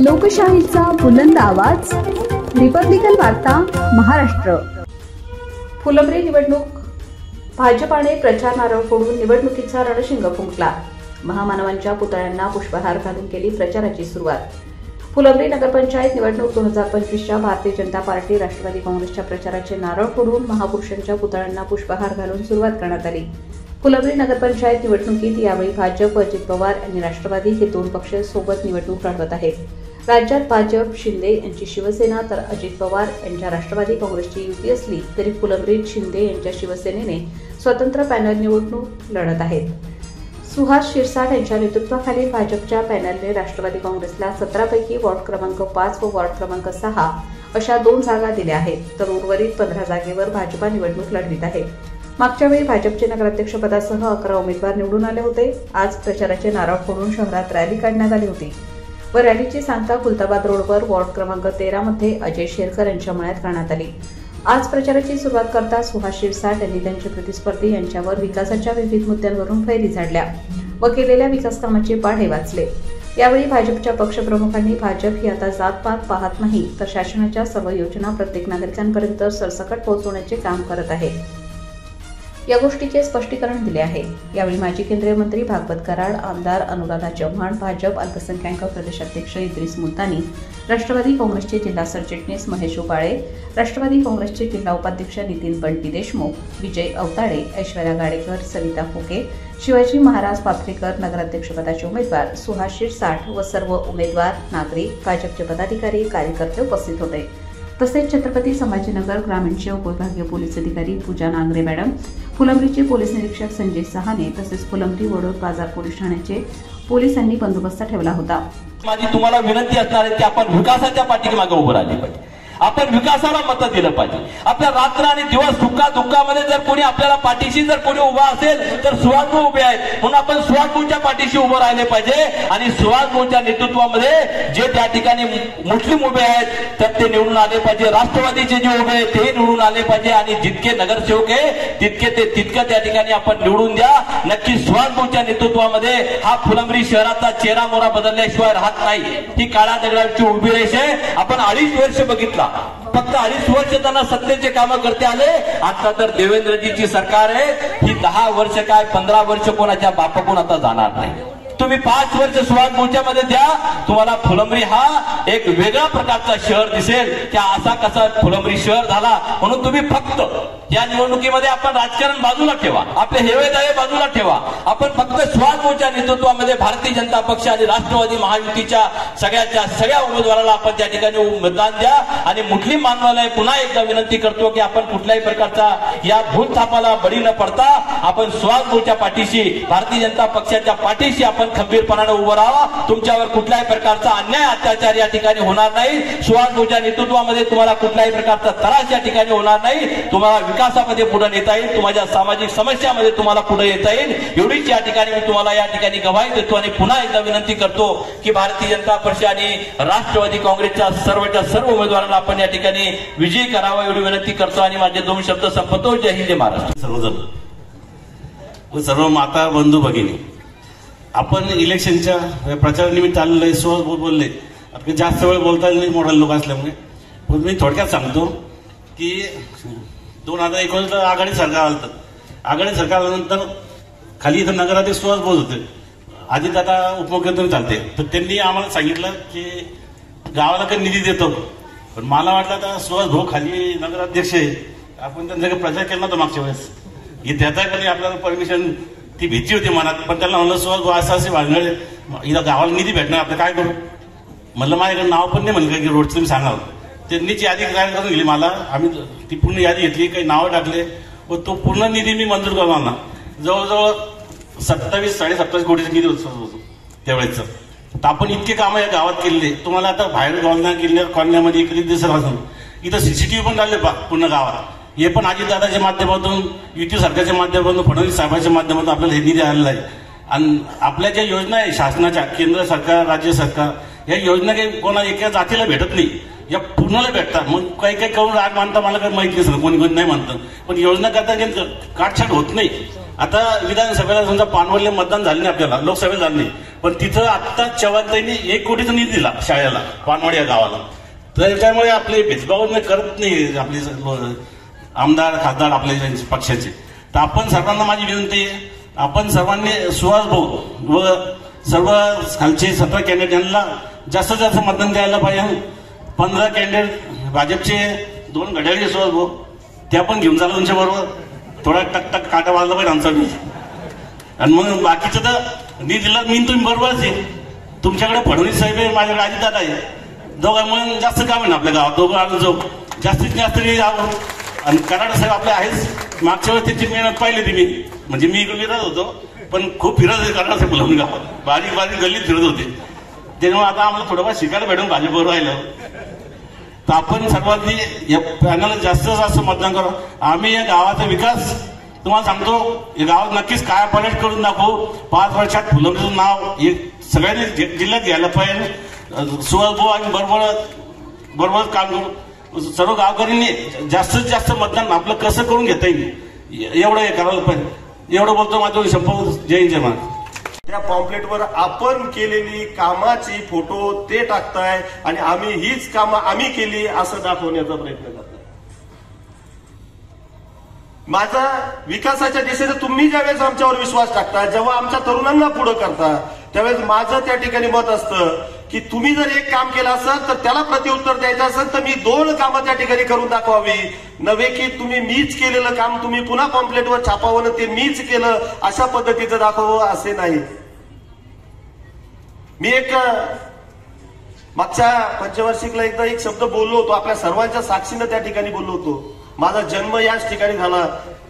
लोकशाहीचा बुलंद आवाज, रिपब्लिकन वार्ता महाराष्ट्र। फुलंब्री निवडणूक, भाजपाने प्रचार नारळ फोडून निवडणुकीचा रणशिंग फुंकला। महामानवांच्या पुतळ्यांना पुष्पहार घालून केली प्रचाराची सुरुवात। फुलंब्री नगरपंचायत निवडणूक 2025च्या भारतीय जनता पार्टी राष्ट्रवादी काँग्रेसच्या प्रचाराचे नारळ फोडून महापुरुषांच्या पुतळ्यांना पुष्पहार घालून सुरुवात करण्यात आली। फुलंब्री नगरपंचायत निवडणुकीत यावेळी भाजप व अजित पवार यांनी राष्ट्रवादी हे दोन पक्ष सोबत निवडणूक लढवत आहेत। राज्यात भाजप शिंदे यांची शिवसेना तर अजित पवार यांच्या राष्ट्रवादी काँग्रेसची युती असली तरी फुलंब्रीत शिंदे यांच्या शिवसेनेने स्वतंत्र पॅनल निवडणूक लढत आहेत। सुहास शिरसाट यांच्या नेतृत्वाखालील भाजपच्या पॅनलने राष्ट्रवादी काँग्रेसला 17 पैकी वॉर्ड क्रमांक 5 व वॉर्ड क्रमांक 6 अशा 2 जागा दिल्या आहेत, तर उर्वरित 15 जागेवर भाजपा निवडणूक लढवित आहे। मागच्या वेळी भाजपचे नगराध्यक्षपदासह 11 उमेदवार निवडून आले होते। आज प्रचाराचे नारळ फोडून शहरात रॅली काढण्यात आली होती व रॅलीची सांगता खुलताबाद रोडवर वॉर्ड क्रमांक 13 मध्ये अजय शेरकर यांच्या मळ्यात करण्यात आली। आज प्रचाराची सुरुवात करता सुहास शिरसाट यांनी त्यांचे प्रतिस्पर्धी यांच्यावर विकासाच्या विविध मुद्द्यांवरून फैरी झाडल्या व केलेल्या विकास कामाचे पाढे वाचले। यावेळी भाजपच्या पक्षप्रमुखांनी भाजप ही आता जातपात पाहत नाही तर शासनाच्या सर्व योजना प्रत्येक नागरिकांपर्यंत सरसकट पोहोचवण्याचे काम करत आहे, या गोष्टीचे स्पष्टीकरण दिले आहे। यावेळी माजी केंद्रीय मंत्री भागवत कराड, आमदार अनुराधा चव्हाण, भाजप अल्पसंख्याक प्रदेशाध्यक्ष इद्रिस मुल्तानी, राष्ट्रवादी काँग्रेसचे जिल्हा सरचिटणीस महेश उबाळे, राष्ट्रवादी काँग्रेसचे जिल्हा उपाध्यक्ष नितीन बंटी देशमुख, विजय अवताडे, ऐश्वर्या गाडेकर, सविता फुके, शिवाजी महाराज पाथरीकर, नगराध्यक्षपदाचे उमेदवार सुहास शिरसाट व सर्व उमेदवार, नागरिक, भाजपचे पदाधिकारी, कार्यकर्ते उपस्थित होते। तसेच छत्रपती संभाजीनगर ग्रामीणचे उपविभागीय पोलीस अधिकारी पूजा नांगरे मॅडम, फुलंब्रीचे पोलीस निरीक्षक संजय सहाने तसेच फुलंब्री वडोद बाजार पोलीस ठाण्याचे पोलिसांनी बंदोबस्त ठेवला होता। माझी तुम्हाला विनंती असणार आहे की आपण विकासाच्या पाठीमागे उभं राहिले पाहिजे, आपण विकासाला मत दिलं पाहिजे। आपल्या रात्र आणि दिवस दुःखामध्ये जर कोणी आपल्याला पाठीशी जर कोणी उभा असेल तर सुहास भाऊ उभे आहेत, म्हणून आपण सुहास भाऊच्या पाठीशी उभं राहिले पाहिजे। आणि सुहास भाऊच्या नेतृत्वामध्ये जे त्या ठिकाणी मुस्लिम उभे आहेत तर ते निवडून आले पाहिजे, राष्ट्रवादीचे जे उभे आहेत ते निवडून आले पाहिजे आणि जितके नगरसेवक आहे तितकं त्या ठिकाणी आपण निवडून द्या। नक्की सुहास भाऊच्या नेतृत्वामध्ये हा फुलंब्री शहराचा चेहरा मोहरा बदलल्याशिवाय राहत नाही। ही काळा दगडाची उभी रेष आहे। आपण 2.5 वर्ष बघितला, फक्त 2.5 वर्ष त्यांना सत्तेचे काम करते आले। आता तर देवेंद्रजीची सरकार आहे, ही 10 वर्ष काय 15 वर्ष कोणाच्या बापाकडून आता जाणार नाही। तुम्ही 5 वर्ष सुहास भाऊच्या मध्ये द्या, तुम्हाला फुलंब्री हा एक वेगळा प्रकारचा शहर दिसेल की असा कसा फुलंब्री शहर झाला। म्हणून तुम्ही फक्त या निवडणुकीमध्ये आपण राजकारण बाजूला ठेवा, आपले हेवेदावे बाजूला ठेवा। आपण फक्त सुहास भाऊच्या नेतृत्वामध्ये भारतीय जनता पक्ष आणि राष्ट्रवादी महायुतीच्या सगळ्या उमेदवाराला आपण त्या ठिकाणी मतदान द्या। आणि मुस्लिम बांधवांना पुन्हा एकदा विनंती करतो की आपण कुठल्याही प्रकारचा या भूलथापाला बळी न पडता आपण सुहास भाऊच्या पाठीशी, भारतीय जनता पक्षाच्या पाठीशी आपण खंबीरपणाने उभं राहा। तुमच्यावर कुठल्याही प्रकारचा अन्याय अत्याचार या ठिकाणी होणार नाही। सुहास भाऊच्या नेतृत्वामध्ये तुम्हाला कुठल्याही प्रकारचा त्रास या ठिकाणी होणार नाही। तुम्हाला विकासामध्ये पुढे नेता येईल, तुमच्या सामाजिक समस्यामध्ये तुम्हाला पुढे येता येईल, एवढीच या ठिकाणी मी तुम्हाला या ठिकाणी गवाही देतो। आणि पुन्हा एकदा विनंती करतो की भारतीय जनता पक्ष आणि राष्ट्रवादी काँग्रेसच्या सर्व उमेदवारांना आपण या ठिकाणी विजयी करावा एवढी विनंती करतो आणि माझे 2 शब्द संपतो। जय हिंद, जय महाराष्ट्र। सर्व माता बंधू भगिनी, आपण इलेक्शनच्या प्रचारानिमित्त आलेलो आहे। सुहास भाऊ बोलले, आपण जास्त वेळ बोलता येईल नाही मोठे लोक असल्यामुळे, पण मी थोडक्यात सांगतो की 2019 आघाडी सरकार आलं, आघाडी सरकार आल्यानंतर खाली इथं नगराध्यक्ष सुहास भाऊ होते, आधी आता उपमुख्यमंत्री चालते, तर त्यांनी आम्हाला सांगितलं की गावाला काही निधी देतो, पण मला वाटलं आता सुहास भाऊ खाली नगराध्यक्ष आहे, आपण त्यांच्याकडे प्रचार केला नव्हता मागच्या वेळेस, हे त्याचा कधी आपल्याला परमिशन, ती भीती होती मनात, पण त्यांना म्हणलं सुहास भाऊ असं असे वागणार इथं गावाला निधी भेटणार, आपलं काय करू? म्हणलं माझ्याकडे नाव पण नाही म्हणलं की रोडचं तुम्ही सांगावं। त्यांनीची यादी काय करून गेली मला, आम्ही ती पूर्ण यादी घेतली, काही नावं टाकले व तो पूर्ण निधी मी मंजूर करून आणला। जवळजवळ 27-27.5 कोटीचा निधी होतो त्यावेळेचं। तर आपण इतके कामं या गावात केलेले, तुम्हाला आता बाहेर कॉलन्यामध्ये इकडे दिसत असून इथं CCTV पण लागले पूर्ण गावात। हे पण अजितदादाच्या माध्यमातून, युती सरकारच्या माध्यमातून, फडणवीस साहेबांच्या माध्यमातून आपल्याला हे निधी आलेला आहे। आणि आपल्या ज्या योजना आहे शासनाच्या, केंद्र सरकार, राज्य सरकार, या योजना काही कोणा एका जातीला भेटत नाही, या पूर्णला भेटतात। मग काही करून राग मानता मला काही माहिती नसतं, कोणी नाही म्हणतं, पण योजना करता काटछाट होत नाही। आता विधानसभेला समजा पानवडले मतदान झाले नाही, आपल्याला लोकसभेला झाले नाही, पण तिथं आत्ता चव्हाणताईंनी 1 कोटीचा निधी दिला शाळेला, पानवाडी या गावाला. तर त्यामुळे आपले भेदभाव करत नाही आपले आमदार खासदार आपल्या पक्षाचे. तर आपण सर्वांना माझी विनंती आहे, आपण सर्वांनी सुहास भाऊ व सर्व खालचे 17 कॅन्डिडेट यांना जास्तीत जास्त मतदान द्यायला पाहिजे. 15 कॅन्डिडेट भाजपचे, 2 घड्याळीचे सुहास भाऊ, त्या पण घेऊन झालं तुमच्या बरोबर. थोडा टकटक काटा वाजला पाहिजे आमचा मी. आणि मग बाकीचं तर निधीला मी तुम्ही बरोबरच आहे. तुमच्याकडे फडणवीस साहेब आहे, माझ्याकडे अजितदादा आहे. दोघांमुळे जास्त काम आहे ना आपल्या गावात. दोघं आलो जाऊ जास्तीत जास्त आणि कराड साहेब आपले आहेच. मागच्या वेळेस त्यांची मेहनत पाहिली ती मी, म्हणजे मी इकडे फिरत होतो पण खूप फिरत होते कराड साहेब बोलून गावात, बारीक बारीक गल्लीत फिरत होते. त्यामुळे आता आम्हाला थोडंफार शिकायला भेटून भाजपवर राहिलं. तर आपण सर्वांनी या पॅनलला जास्तीत जास्त मतदान करू. आम्ही या गावाचा विकास तुम्हाला सांगतो, या गावात नक्कीच काय पलट करून दाखवू. 5 वर्षात फुलंब्रीचं नाव हे सगळ्यांनी जिल्ह्यात घ्यायला पाहिजे. सुहास भाऊ आणि बरोबर काम करू. सर्व गावकऱ्यांनी जास्तीत जास्त मतदान आपलं कसं करून घेता येईल एवढं हे करायला पाहिजे. एवढं बोलतो माझं शंभर. जय हिंद जय महाराज. त्या पॉम्पलेटवर आपण केलेली कामाची फोटो ते टाकताय आणि आम्ही हीच कामं आम्ही केली असं दाखवण्याचा प्रयत्न करताय. माझा विकासाच्या दिशेने तुम्ही ज्यावेळेस आमच्यावर विश्वास टाकता, जेव्हा आमच्या तरुणांना पुढे करता, त्यावेळेस माझं त्या ठिकाणी मत असतं की तुम्ही जर एक काम केलं असेल तर त्याला प्रत्युत्तर द्यायचं असेल तर मी 2 कामं त्या ठिकाणी करून दाखवावी. नव्हे की तुम्ही मीच केलेलं काम तुम्ही पुन्हा पॉम्पलेटवर छापावं ते मीच केलं अशा पद्धतीचं दाखवावं असे नाही. मी एक मागच्या पंचवार्षिकला एकदा एक शब्द बोललो होतो, आपल्या सर्वांच्या साक्षीनं त्या ठिकाणी बोललो होतो. माझा जन्म याच ठिकाणी झाला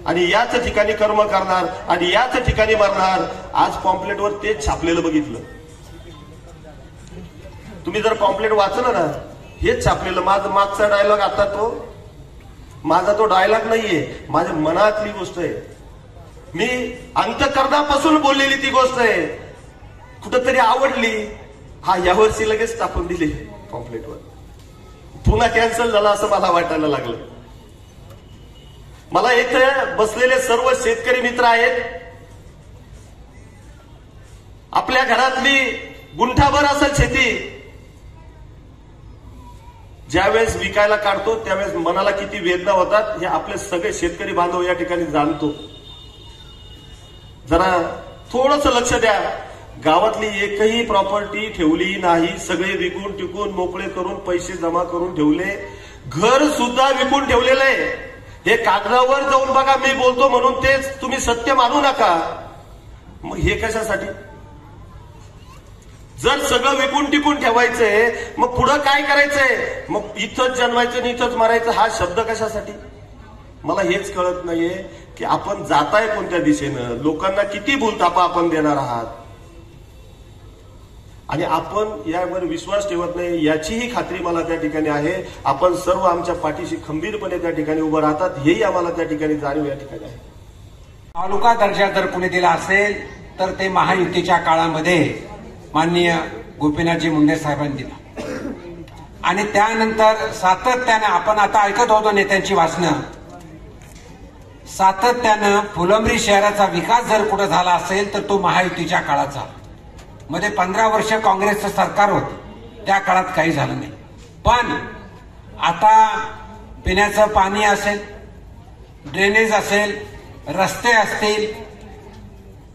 आणि याच ठिकाणी कर्म करणार आणि याच ठिकाणी मरणार. आज पॉम्पलेटवर तेच छापलेलं बघितलं. तुम्ही जर पॉम्पलेट वाचलं ना, हेच छापलेलं. माझं मागचा डायलॉग आता माझा तो डायलॉग नाहीये, माझ्या मनातली गोष्ट आहे. मी अंतःकरणापासून बोललेली ती गोष्ट आहे. कुठंतरी आवडली, हा यावर्षी लगेच टाकून दिली पॉम्पलेटवर. पुन्हा कॅन्सल झाला असं मला वाटायला लागलं. मला इथे बसलेले सर्व शेतकरी मित्र आहेत. आपल्या घरातली गुंठाभर असेल शेती, ज्यावेळेस विकायला काढतो त्यावेळेस मनाला किती वेदना होतात हे आपले सगळे शेतकरी बांधव या ठिकाणी जाणतो. जरा थोडंसं लक्ष द्या. गावातली एकही प्रॉपर्टी ठेवली नाही. सगळे विकून टिकून मोकळे करून पैसे जमा करून ठेवले. घर सुद्धा विकून ठेवलेलं आहे. हे कागदावर जाऊन बघा, मी बोलतो म्हणून तेच तुम्ही सत्य मानू नका. मग हे कशासाठी? जर सगळं विकून टिकून ठेवायचंय मग पुढं काय करायचंय? मग इथंच जन्मायचं आणि इथंच मरायचं हा शब्द कशासाठी? मला हेच कळत नाहीये की आपण जाताय कोणत्या दिशेनं, लोकांना किती भूलतापा आपण देणार आहात आणि आपण यावर विश्वास ठेवत नाही याचीही खात्री मला त्या ठिकाणी आहे. आपण सर्व आमच्या पाठीशी खंबीरपणे त्या ठिकाणी उभं राहतात हेही आम्हाला त्या ठिकाणी जाणीव या ठिकाणी आहे. तालुका दर्जा जर कुणी दिला असेल तर ते महायुतीच्या काळामध्ये माननीय गोपीनाथजी मुंडे साहेबांनी दिला आणि त्यानंतर सातत्यानं आपण आता ऐकत होतो नेत्यांची भाषणं. सातत्यानं फुलंब्री शहराचा विकास जर कुठं झाला असेल तर तो महायुतीच्या काळात झाला. मध्ये 15 वर्ष काँग्रेसचं सरकार होतं, त्या काळात काही झालं नाही. पण आता पिण्याचं पाणी असेल, ड्रेनेज असेल, रस्ते असतील,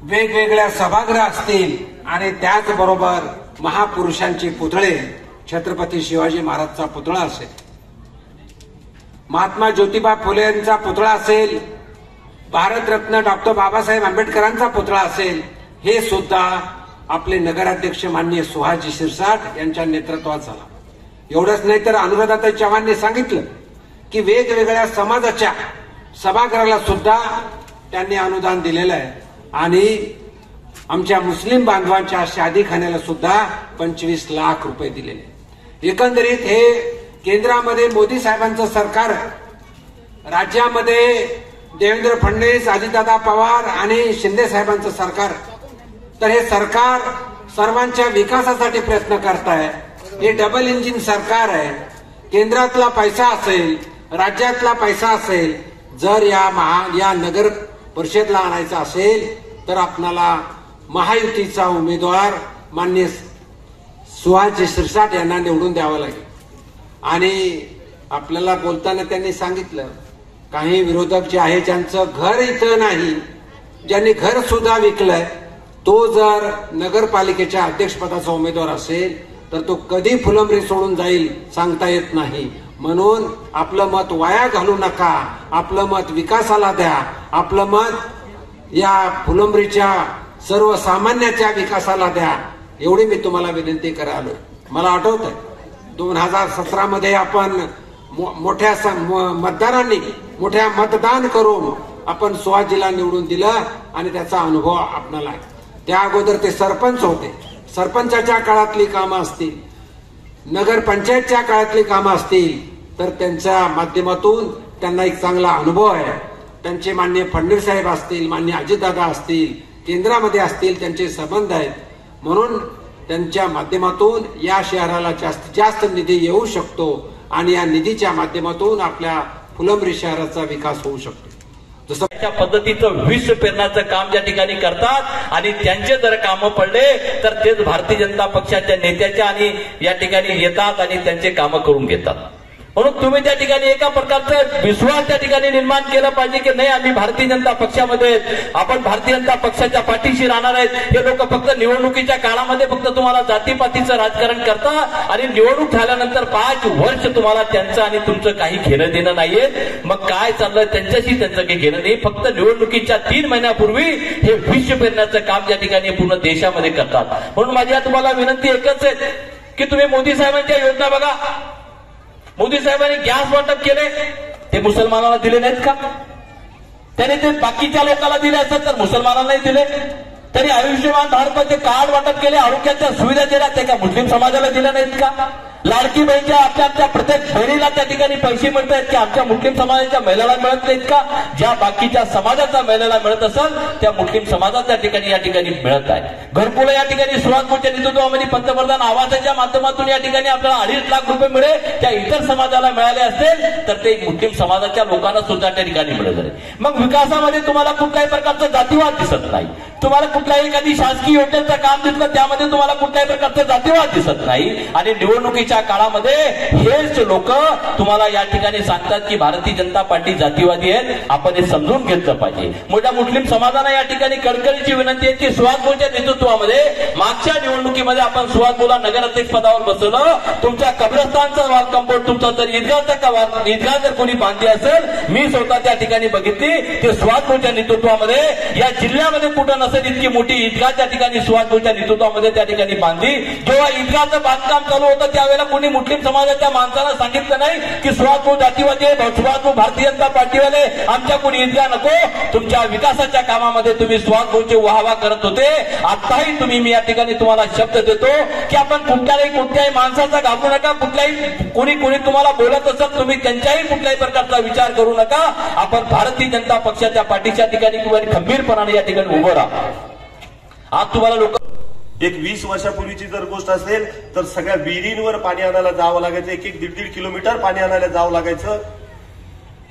वेगवेगळ्या सभागृह असतील आणि त्याचबरोबर महापुरुषांचे पुतळे, छत्रपती शिवाजी महाराजचा पुतळा असेल, महात्मा ज्योतिबा फुले यांचा पुतळा असेल, भारतरत्न डॉक्टर बाबासाहेब आंबेडकरांचा पुतळा असेल, हे सुद्धा आपले नगराध्यक्ष माननीय सुहासजी शिरसाट यांच्या नेतृत्वात झाला. एवढंच नाही तर अनुराधाताई चव्हाणने सांगितलं की वेगवेगळ्या समाजाच्या सभागृहाला सुद्धा त्यांनी अनुदान दिलेलं आहे आणि आमच्या मुस्लिम बांधवांच्या शादीखान्याला सुद्धा 25 लाख रुपये दिलेले. एकंदरीत हे केंद्रामध्ये मोदी साहेबांचं सरकार, राज्यामध्ये देवेंद्र फडणवीस, अजितदादा पवार आणि शिंदे साहेबांचं सरकार. तर हे सरकार सर्वांच्या विकासासाठी प्रयत्न करत आहे. हे डबल इंजिन सरकार आहे. केंद्रातला पैसा असेल, राज्यातला पैसा असेल, जर या नगर परिषदला आणायचा असेल तर आपल्याला महायुतीचा उमेदवार माननीय सुहासजी शिरसाट यांना निवडून द्यावं लागेल. आणि आपल्याला बोलताना त्यांनी सांगितलं, काही विरोधक जे आहे ज्यांचं घर इथं नाही, ज्यांनी घर सुद्धा विकलंय, तो जर नगरपालिकेच्या अध्यक्षपदाचा उमेदवार असेल तर तो कधी फुलंब्री सोडून जाईल सांगता येत नाही. म्हणून आपलं मत वाया घालू नका, आपलं मत विकासाला द्या, आपलं मत या फुलंब्रीच्या सर्वसामान्याच्या विकासाला द्या, एवढी मी तुम्हाला विनंती करायला. मला आठवतंय 2017 मध्ये आपण मोठ्या मतदारांनी मोठ्या मतदान करून आपण सुहासजीला निवडून दिलं आणि त्याचा अनुभव आपणाला आहे. त्या अगोदर ते सरपंच होते. सरपंचाच्या काळातली कामं असतील, नगरपंचायतच्या काळातली कामं असतील तर त्यांच्या माध्यमातून त्यांना एक चांगला अनुभव आहे. त्यांचे माननीय फडणवीस साहेब असतील, माननीय अजितदादा असतील, केंद्रामध्ये असतील, त्यांचे संबंध आहेत. म्हणून त्यांच्या माध्यमातून या शहराला जास्तीत जास्त निधी येऊ शकतो आणि या निधीच्या माध्यमातून आपल्या फुलंब्री शहराचा विकास होऊ शकतो. जसं त्या पद्धतीचं विष पेरण्याचं काम ज्या ठिकाणी करतात आणि त्यांचे जर कामं पडले तर तेच भारतीय जनता पक्षाच्या नेत्याच्या आणि या ठिकाणी येतात आणि त्यांचे कामं करून घेतात. म्हणून तुम्ही त्या ठिकाणी एका प्रकारचा विश्वास त्या ठिकाणी निर्माण केला पाहिजे की नाही, आम्ही भारतीय जनता पक्षामध्ये, आपण भारतीय जनता पक्षाच्या पाठीशी राहणार आहेत. हे लोक फक्त निवडणुकीच्या काळामध्ये फक्त तुम्हाला जातीपातीचं राजकारण करतात आणि निवडणूक झाल्यानंतर 5 वर्ष तुम्हाला त्यांचं आणि तुमचं काही घेणं देणं नाहीये. मग काय चाललंय त्यांच्याशी त्यांचं काही घेणं नाही. फक्त निवडणुकीच्या 3 महिन्यापूर्वी हे विष पेरण्याचं काम ज्या ठिकाणी पूर्ण देशामध्ये करतात. म्हणून माझी तुम्हाला विनंती एकच आहे की तुम्ही मोदी साहेबांच्या योजना बघा. मोदी साहेबांनी गॅस वाटप केले, ते मुसलमानांना दिले नाहीत का? त्याने ते बाकीच्या लोकांना दिले असतात तर मुसलमानांना नाही दिले. त्यांनी आयुष्यमान भारतचे कार्ड वाटप केले, आरोग्याच्या सुविधा दिल्या, त्या का मुस्लिम समाजाला दिल्या नाहीत का? लाडकी बहीणच्या आपल्या प्रत्येक बहिणीला त्या ठिकाणी पैसे मिळत आहेत की आमच्या मुस्लिम समाजाच्या महिलांना मिळत नाहीत का? ज्या बाकीच्या समाजाच्या महिलांना मिळत असेल त्या मुस्लिम समाजात त्या ठिकाणी या ठिकाणी मिळत आहे. घरकुल या ठिकाणी सुहास मोठ्या नेतृत्वामध्ये पंतप्रधान आवासाच्या माध्यमातून या ठिकाणी आपल्याला 2.5 लाख रुपये मिळेल. त्या इतर समाजाला मिळाले असतील तर ते मुस्लिम समाजाच्या लोकांना सुद्धा त्या ठिकाणी मिळत आहे. मग विकासामध्ये तुम्हाला कुठल्याही प्रकारचा जातीवाद दिसत नाही. तुम्हाला कुठल्याही एखादी शासकीय योजनेचं काम दिसलं त्यामध्ये तुम्हाला कुठल्याही प्रकारचा जातीवाद दिसत नाही. आणि निवडणुकीच्या काळामध्ये हेच लोक तुम्हाला या ठिकाणी सांगतात की भारतीय जनता पार्टी जातीवादी आहे. आपण हे समजून घेतलं पाहिजे. मोठ्या मुस्लिम समाजाला या ठिकाणी कळकळीची विनंती आहे की सुहास भाऊच्या नेतृत्वामध्ये मागच्या निवडणुकीमध्ये आपण सुहास भाऊला नगराध्यक्ष पदावर बसवलं. तुमच्या कब्रस्तानचा वॉल कंपाऊंड तुमचा जर ईदगाह जर कोणी बांधली असेल, मी स्वतः त्या ठिकाणी बघितली, ते सुहास भाऊच्या नेतृत्वामध्ये या जिल्ह्यामध्ये कुठं नसेल इतकी मोठी ईदगाह त्या ठिकाणी सुहास भाऊच्या नेतृत्वामध्ये त्या ठिकाणी बांधली. जेव्हा ईदगाहचं बांधकाम चालू होतं त्यावेळेला कोणी मुस्लिम समाजाच्या माणसाला सांगितलं नाही की सुहास भाऊ जातीवादी आहे, सुहास भाऊ भारतीय जनता पार्टीवाले, आमच्या कोणी ईदगाह नको. तुमच्या विकासाच्या कामामध्ये तुम्ही सुहास भाऊची वाहवा करत होते. आताही तुम्ही, मी या ठिकाणी तुम्हाला शब्द देतो की आपण कुठल्याही माणसाचा घाबरू नका. कुठल्याही कोणी तुम्हाला बोलत असत तुम्ही त्यांच्याही कुठल्याही प्रकारचा विचार करू नका. आपण भारतीय जनता पक्षाच्या पाठीच्या ठिकाणी खंबीरपणाने या ठिकाणी उभं राहा. आज तुम्हाला लोक एक 20 वर्षापूर्वीची जर गोष्ट असेल तर सगळ्या विहिरींवर पाणी आणायला जावं लागायचं. 1-1, 1.5 किलोमीटर पाणी आणायला जावं लागायचं.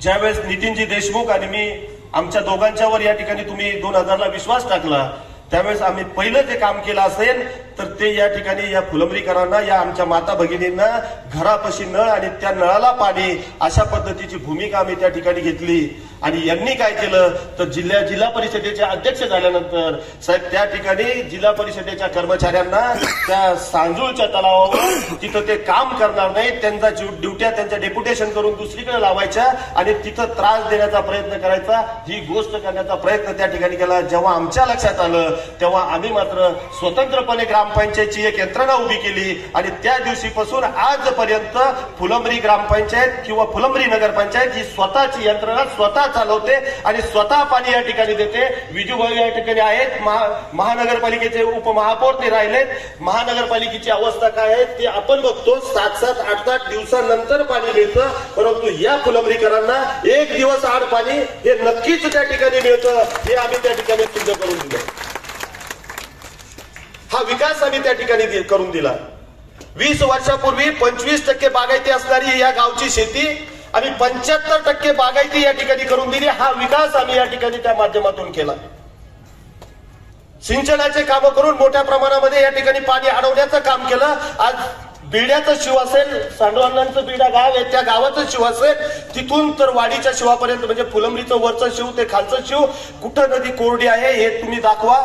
ज्यावेळेस नितीनजी देशमुख आणि मी, आमच्या दोघांच्यावर या ठिकाणी तुम्ही 2000ला विश्वास टाकला, त्यावेळेस आम्ही पहिलं जे काम केलं असेल तर ते या ठिकाणी या फुलंब्रीकरांना, या आमच्या माता भगिनींना घरापाशी नळ आणि त्या नळाला पाणी, अशा पद्धतीची भूमिका आम्ही त्या ठिकाणी घेतली. आणि यांनी काय केलं तर जिल्हा परिषदेचे अध्यक्ष झाल्यानंतर साहेब त्या ठिकाणी जिल्हा परिषदेच्या कर्मचाऱ्यांना त्या सांजूळच्या तलावावर तिथं ते काम करणार नाही, त्यांचा ड्युट्या त्यांच्या डेप्युटेशन करून दुसरीकडे लावायच्या आणि तिथं त्रास देण्याचा प्रयत्न करायचा, ही गोष्ट करण्याचा प्रयत्न त्या ठिकाणी केला. जेव्हा आमच्या लक्षात आलं तेव्हा आम्ही मात्र स्वतंत्रपणे ग्रामपंचायतची एक यंत्रणा उभी केली आणि त्या दिवशीपासून आजपर्यंत फुलंब्री ग्रामपंचायत किंवा फुलंब्री नगरपंचायत ही स्वतःची यंत्रणा स्वतः चालवते आणि स्वतः पाणी या ठिकाणी देते. विजूभाऊ या ठिकाणी आहेत, महानगरपालिकेचे उपमहापौर ते राहिलेत. महानगरपालिकेची अवस्था काय आहे ते आपण बघतो. 7-7, 8-8 दिवसानंतर पाणी मिळतं, परंतु या फुलंब्रीकरांना 1 दिवस आड पाणी हे नक्कीच त्या ठिकाणी मिळतं. हे आम्ही त्या ठिकाणी सिद्ध करून दिलं. हा विकास आम्ही त्या ठिकाणी करून दिला. 20 वर्षापूर्वी 25% बागायती असणारी या गावची शेती आम्ही 75% बागायती या ठिकाणी करून दिली. हा विकास आम्ही या ठिकाणी त्या माध्यमातून केला. सिंचनाचे कामं करून मोठ्या प्रमाणामध्ये या ठिकाणी पाणी अडवण्याचं काम केलं. आज बिड्याचं शिव असेल, सांडवांनांचं बिडा गाव आहे, त्या गावाचं शिव असेल, तिथून तर वाडीच्या शिवापर्यंत म्हणजे फुलंब्रीचं वरचं शिव ते खालचं शिव, कुठं नदी कोरडी आहे हे तुम्ही दाखवा.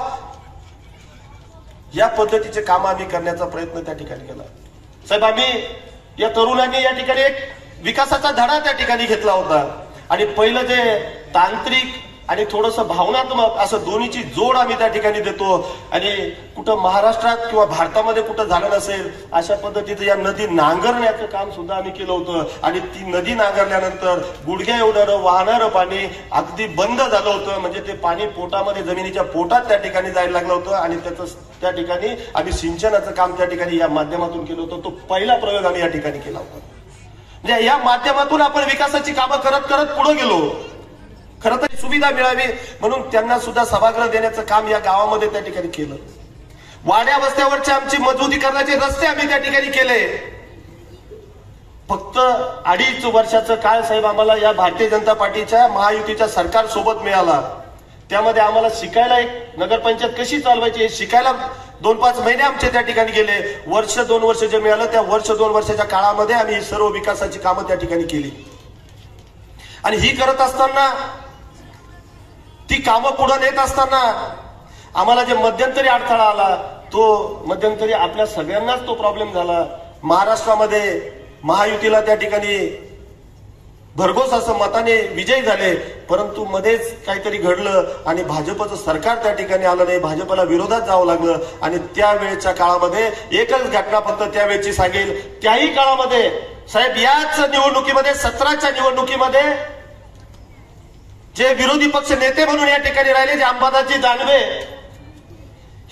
या पद्धतीचे काम आम्ही करण्याचा प्रयत्न त्या ठिकाणी केला. साहेब, आम्ही या तरुणांनी या ठिकाणी एक विकासाचा धडा त्या ठिकाणी घेतला होता आणि पहिलं जे तांत्रिक आणि थोडंसं भावनात्मक असं दोन्हीची जोड आम्ही त्या ठिकाणी देतो. आणि कुठं महाराष्ट्रात किंवा भारतामध्ये कुठं झालं नसेल अशा पद्धतीचं या नदी नांगरण्याचं काम सुद्धा आम्ही केलं होतं. आणि ती नदी नांगरल्यानंतर गुडघ्या एवढं वाहणारं पाणी अगदी बंद झालं होतं. म्हणजे ते पाणी पोटामध्ये जमिनीच्या पोटात त्या ठिकाणी जायला लागलं होतं आणि त्याचं त्या ठिकाणी आम्ही सिंचनाचं काम त्या ठिकाणी या माध्यमातून केलं होतं. तो पहिला प्रयोग आम्ही या ठिकाणी केला होता. म्हणजे या माध्यमातून आपण विकासाची कामं करत करत पुढे गेलो. खरं तर सुविधा मिळावी म्हणून त्यांना सुद्धा सभागृह देण्याचं काम या गावामध्ये त्या ठिकाणी केलं. वाड्या वस्त्यावरचे आमची मजबूतीकरणाचे रस्ते आम्ही त्या ठिकाणी केले. फक्त 2.5 वर्षाचं काळ साहेब आम्हाला या भारतीय जनता पार्टीच्या महायुतीच्या सरकार सोबत मिळाला. त्यामध्ये आम्हाला शिकायला एक नगरपंचायत कशी चालवायची हे शिकायला 2-5 महिने आमचे त्या ठिकाणी गेले. 1-2 वर्ष जे मिळालं त्या 1-2 वर्षाच्या काळामध्ये आम्ही सर्व विकासाची कामं त्या ठिकाणी केली. आणि ही करत असताना ती कामं पुढे नेत असताना आम्हाला जे मध्यंतरी अडथळा आला तो मध्यंतरी आपल्या सगळ्यांनाच तो प्रॉब्लेम झाला. महाराष्ट्रामध्ये महायुतीला त्या ठिकाणी भरघोस असं मताने विजयी झाले, परंतु मध्येच काहीतरी घडलं आणि भाजपचं सरकार त्या ठिकाणी आलं नाही. भाजपला विरोधात जावं लागलं. आणि त्यावेळेच्या काळामध्ये एकच घटना फक्त त्यावेळेची सांगेल. त्याही काळामध्ये साहेब याच निवडणुकीमध्ये 17च्या निवडणुकीमध्ये जे विरोधी पक्ष नेते म्हणून या ठिकाणी राहिले जे अंबादासजी दानवे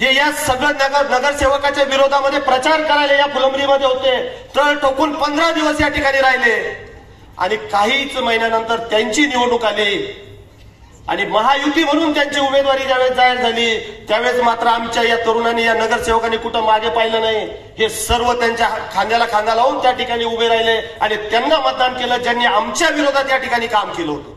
हे या सगळं नगरसेवकाच्या विरोधामध्ये प्रचार करायला या फुलंब्रीमध्ये होते. तळ ठोकून 15 दिवस या ठिकाणी राहिले आणि काहीच महिन्यानंतर त्यांची निवडणूक आली आणि महायुती म्हणून त्यांची उमेदवारी ज्यावेळेस जाहीर झाली त्यावेळेस मात्र आमच्या या तरुणांनी या नगरसेवकांनी कुठं मागे पाहिलं नाही. हे सर्व त्यांच्या खांद्याला खांदा लावून त्या ठिकाणी उभे राहिले आणि त्यांना मतदान केलं ज्यांनी आमच्या विरोधात या ठिकाणी काम केलं होतं.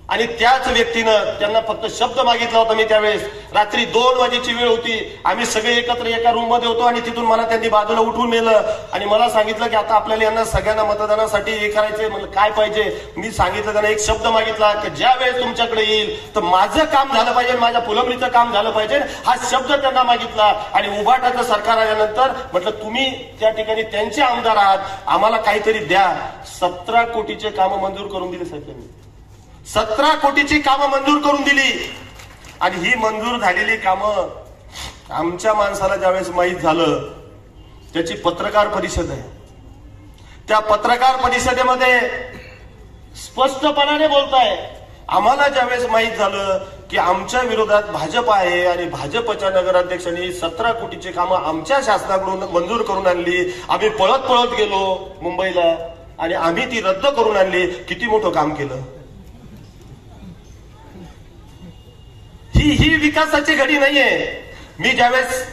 आणि त्याच व्यक्तीनं त्यांना फक्त शब्द मागितला होता. मी त्यावेळेस रात्री 2 वाजेची वेळ होती. आम्ही सगळे एकत्र एका रूम मध्ये होतो आणि तिथून मला त्यांनी बाजूला उठवून नेलं आणि मला सांगितलं की आता आपल्याला यांना सगळ्यांना मतदानासाठी हे करायचे. मला काय पाहिजे मी सांगितलं त्यांना एक शब्द मागितला की ज्या वेळेस तुमच्याकडे येईल तर माझं काम झालं पाहिजे, माझ्या फुलंब्रीचं काम झालं पाहिजे. हा शब्द त्यांना मागितला आणि उभाटाचं सरकार आल्यानंतर म्हटलं तुम्ही त्या ठिकाणी त्यांचे आमदार आहात, आम्हाला काहीतरी द्या. 17 कोटीचे कामं मंजूर करून दिले साहेब त्यांनी. 17 कोटीची कामं मंजूर करून दिली. आणि ही मंजूर झालेली कामं आमच्या माणसाला ज्यावेळेस माहीत झालं त्याची पत्रकार परिषद आहे. त्या पत्रकार परिषदेमध्ये स्पष्टपणाने बोलताय आम्हाला ज्यावेळेस माहीत झालं की आमच्या विरोधात भाजप आहे आणि भाजपच्या नगराध्यक्षांनी 17 कोटीची कामं आमच्या शासनाकडून मंजूर करून आणली. आम्ही पळत पळत गेलो मुंबईला आणि आम्ही ती रद्द करून आणली. किती मोठं काम केलं. ही विकासाची घडी नाहीये. मी ज्यावेळेस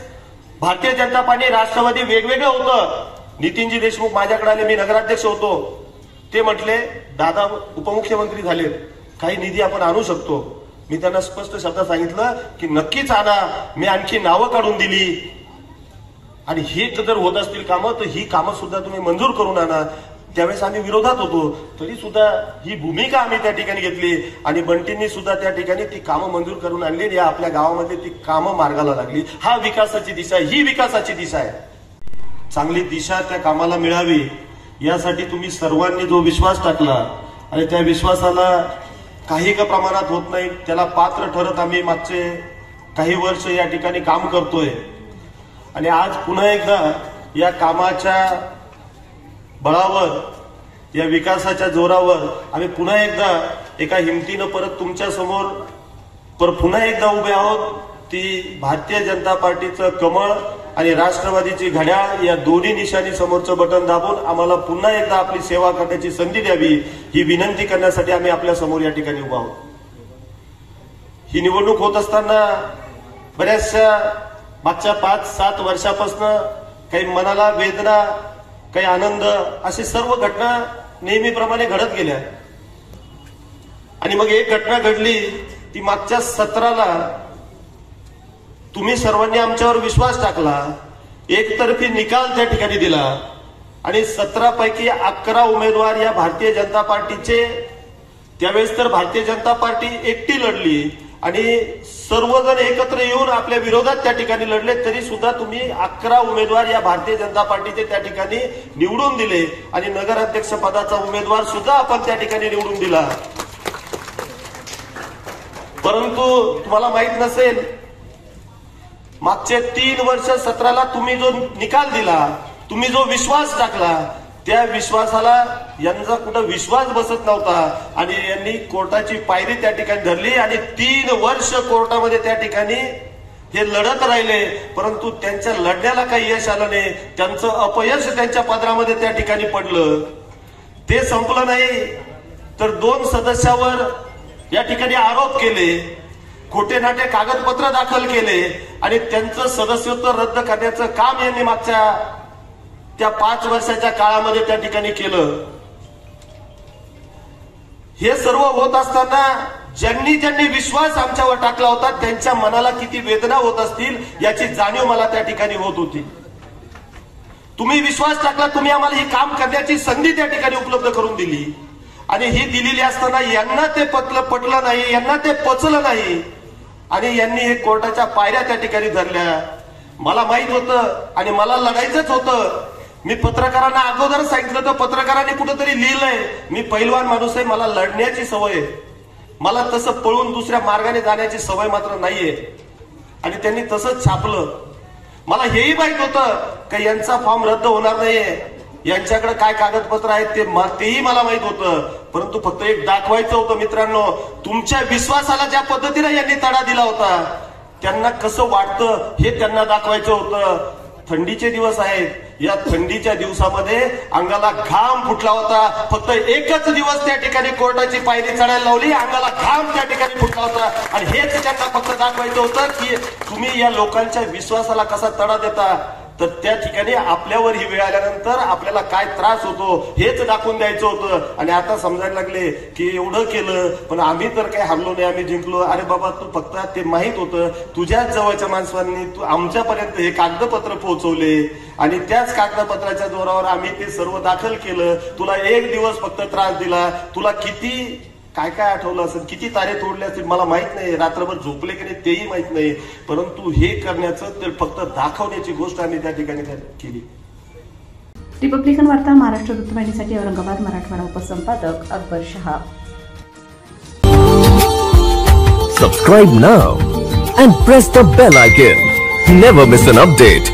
भारतीय जनता पार्टी राष्ट्रवादी वेगवेगळं होतं, नितीनजी देशमुख माझ्याकडे आले, मी नगराध्यक्ष होतो. ते म्हटले दादा उपमुख्यमंत्री झाले, काही निधी आपण आणू शकतो. मी त्यांना स्पष्ट शब्दात सांगितलं की नक्कीच आणा. मी आणखी नावं काढून दिली आणि हे जर होत असतील कामं तर ही कामं सुद्धा तुम्ही मंजूर करून आणा. त्यावेळेस आम्ही विरोधात होतो तरी सुद्धा ही भूमिका आम्ही त्या ठिकाणी घेतली आणि बंटींनी सुद्धा त्या ठिकाणी ती कामं मंजूर करून आणली. या आपल्या गावामध्ये ती कामं मार्गाला लागली. हा विकासाची दिशा आहे, ही विकासाची दिशा आहे. चांगली दिशा त्या कामाला मिळावी यासाठी तुम्ही सर्वांनी जो विश्वास टाकला आणि त्या विश्वासाला काही का प्रमाणात होत नाही त्याला पात्र ठरत आम्ही मागचे काही वर्ष या ठिकाणी काम करतोय. आणि आज पुन्हा एकदा या कामाच्या बळावर या विकासाच्या जोरावर आम्ही पुन्हा एकदा एका हिमतीनं परत तुमच्या समोर पुन्हा एकदा उभे आहोत. ती भारतीय जनता पार्टीचं कमळ आणि राष्ट्रवादीची घड्याळ या दोन्ही निशाणी समोरचं बटन दाबून आम्हाला पुन्हा एकदा आपली सेवा करण्याची संधी द्यावी ही विनंती करण्यासाठी आम्ही आपल्या समोर या ठिकाणी उभा आहोत. ही निवडणूक होत असताना बऱ्याचशा मागच्या 5-7 वर्षापासून काही मनाला वेदना काही आनंद असे सर्व घटना नेहमीप्रमाणे घडत गेल्या. आणि मग एक घटना घडली ती मागच्या 17ला तुम्ही सर्वांनी आमच्यावर विश्वास टाकला, एकतर्फी निकाल त्या ठिकाणी दिला आणि 17 पैकी 11 उमेदवार या भारतीय जनता पार्टीचे, त्यावेळेस तर भारतीय जनता पार्टी एकटी लढली आणि सर्वजण एकत्र येऊन आपल्या विरोधात त्या ठिकाणी लढले, तरी सुद्धा तुम्ही 11 उमेदवार या भारतीय जनता पार्टीचे त्या ठिकाणी निवडून दिले आणि नगराध्यक्ष पदाचा उमेदवार सुद्धा आपण त्या ठिकाणी निवडून दिला. परंतु तुम्हाला माहित नसेल, मागचे 3 वर्ष 17ला तुम्ही जो निकाल दिला, तुम्ही जो विश्वास टाकला, त्या विश्वासाला यांचा कुठं विश्वास बसत नव्हता आणि यांनी कोर्टाची पायरी त्या ठिकाणी धरली आणि 3 वर्ष कोर्टामध्ये त्या ठिकाणी हे लढत राहिले. परंतु त्यांच्या लढण्याला काही यश आलं नाही. त्यांचं अपयश त्यांच्या पदरामध्ये त्या ठिकाणी पडलं. ते संपलं नाही तर 2 सदस्यावर या ठिकाणी आरोप केले, खोटे नाटे कागदपत्र दाखल केले आणि त्यांचं सदस्यत्व रद्द करण्याचं काम यांनी मागच्या त्या 5 वर्षाच्या काळामध्ये त्या ठिकाणी केलं. हे सर्व होत असताना ज्यांनी ज्यांनी विश्वास आमच्यावर टाकला होता त्यांच्या मनाला किती वेदना होत असतील याची जाणीव मला त्या ठिकाणी होत होती. तुम्ही विश्वास टाकला, तुम्ही आम्हाला हे काम करण्याची संधी त्या ठिकाणी उपलब्ध करून दिली आणि ही दिलेली असताना यांना ते पटलं नाही, यांना ते पचलं नाही आणि यांनी हे कोर्टाच्या पायऱ्या त्या ठिकाणी धरल्या. मला माहित होतं आणि मला लढायचंच होतं. मी पत्रकारांना अगोदर सांगितलं तर पत्रकारांनी कुठेतरी लिहिलंय, मी पैलवान माणूस आहे, मला लढण्याची सवय आहे, मला तसं पळून दुसऱ्या मार्गाने जाण्याची सवय मात्र नाहीये आणि त्यांनी तसंच छापलं. मला हेही माहित होतं की यांचा फॉर्म रद्द होणार नाहीये, यांच्याकडे काय कागदपत्र आहेत तेही मला माहित होतं. परंतु फक्त एक दाखवायचं होतं मित्रांनो, तुमच्या विश्वासाला ज्या पद्धतीने यांनी तडा दिला होता त्यांना कसं वाटतं हे त्यांना दाखवायचं होतं. थंडीचे दिवस आहेत, या थंडीच्या दिवसामध्ये अंगाला घाम फुटला होता. फक्त एकच दिवस त्या ठिकाणी कोर्टाची पायरी चढायला लावली, अंगाला घाम त्या ठिकाणी फुटला होता आणि हेच त्यांना फक्त दाखवायचं होतं की तुम्ही या लोकांच्या विश्वासाला कसा तडा देता. तर त्या ठिकाणी आपल्यावर ही वेळ आल्यानंतर आपल्याला काय त्रास होतो हेच दाखवून द्यायचं होतं. आणि आता समजायला लागले की एवढं केलं पण आम्ही तर काही हरलो नाही, आम्ही जिंकलो. अरे बाबा, तू फक्त ते माहित होतं, तुझ्याच जवळच्या माणसांनी तू आमच्यापर्यंत हे कागदपत्र पोहोचवले आणि त्याच कागदपत्राच्या जोरावर आम्ही ते सर्व दाखल केलं. तुला 1 दिवस फक्त त्रास दिला. तुला किती काय काय आठवलं असेल, किती तारे तोडले असतील मला माहित नाही, रात्रभर झोपले की नाही तेही माहित नाही. परंतु हे करण्याचं तर फक्त दाखवण्याची गोष्ट आम्ही त्या ठिकाणी केली. रिपब्लिकन वार्ता Maharashtra वृत्तवाहिनीसाठी Aurangabad Marathwada उपसंपादक Akbar Shah. Subscribe now and press the bell icon. Never miss an update.